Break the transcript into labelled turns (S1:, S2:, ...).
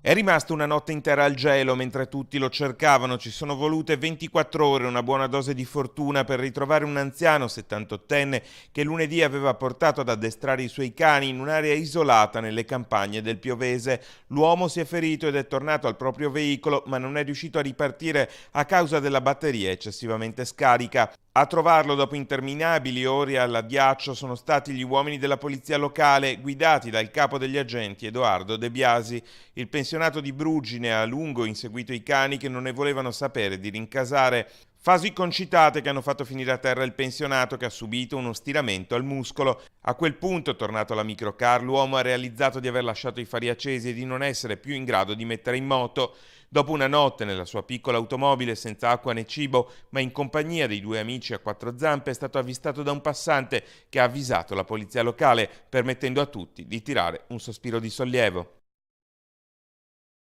S1: È rimasto una notte intera al gelo mentre tutti lo cercavano. Ci sono volute 24 ore, una buona dose di fortuna per ritrovare un anziano 78enne che lunedì aveva portato ad addestrare i suoi cani in un'area isolata nelle campagne del Piovese. L'uomo si è ferito ed è tornato al proprio veicolo, ma non è riuscito a ripartire a causa della batteria eccessivamente scarica. A trovarlo dopo interminabili ore all'addiaccio sono stati gli uomini della polizia locale, guidati dal capo degli agenti Edoardo De Biasi. Il pensionato di Brugine ha a lungo inseguito i cani che non ne volevano sapere di rincasare. Fasi concitate che hanno fatto finire a terra il pensionato, che ha subito uno stiramento al muscolo. A quel punto, tornato alla microcar, l'uomo ha realizzato di aver lasciato i fari accesi e di non essere più in grado di mettere in moto. Dopo una notte nella sua piccola automobile senza acqua né cibo, ma in compagnia dei due amici a quattro zampe, è stato avvistato da un passante che ha avvisato la polizia locale, permettendo a tutti di tirare un sospiro di sollievo.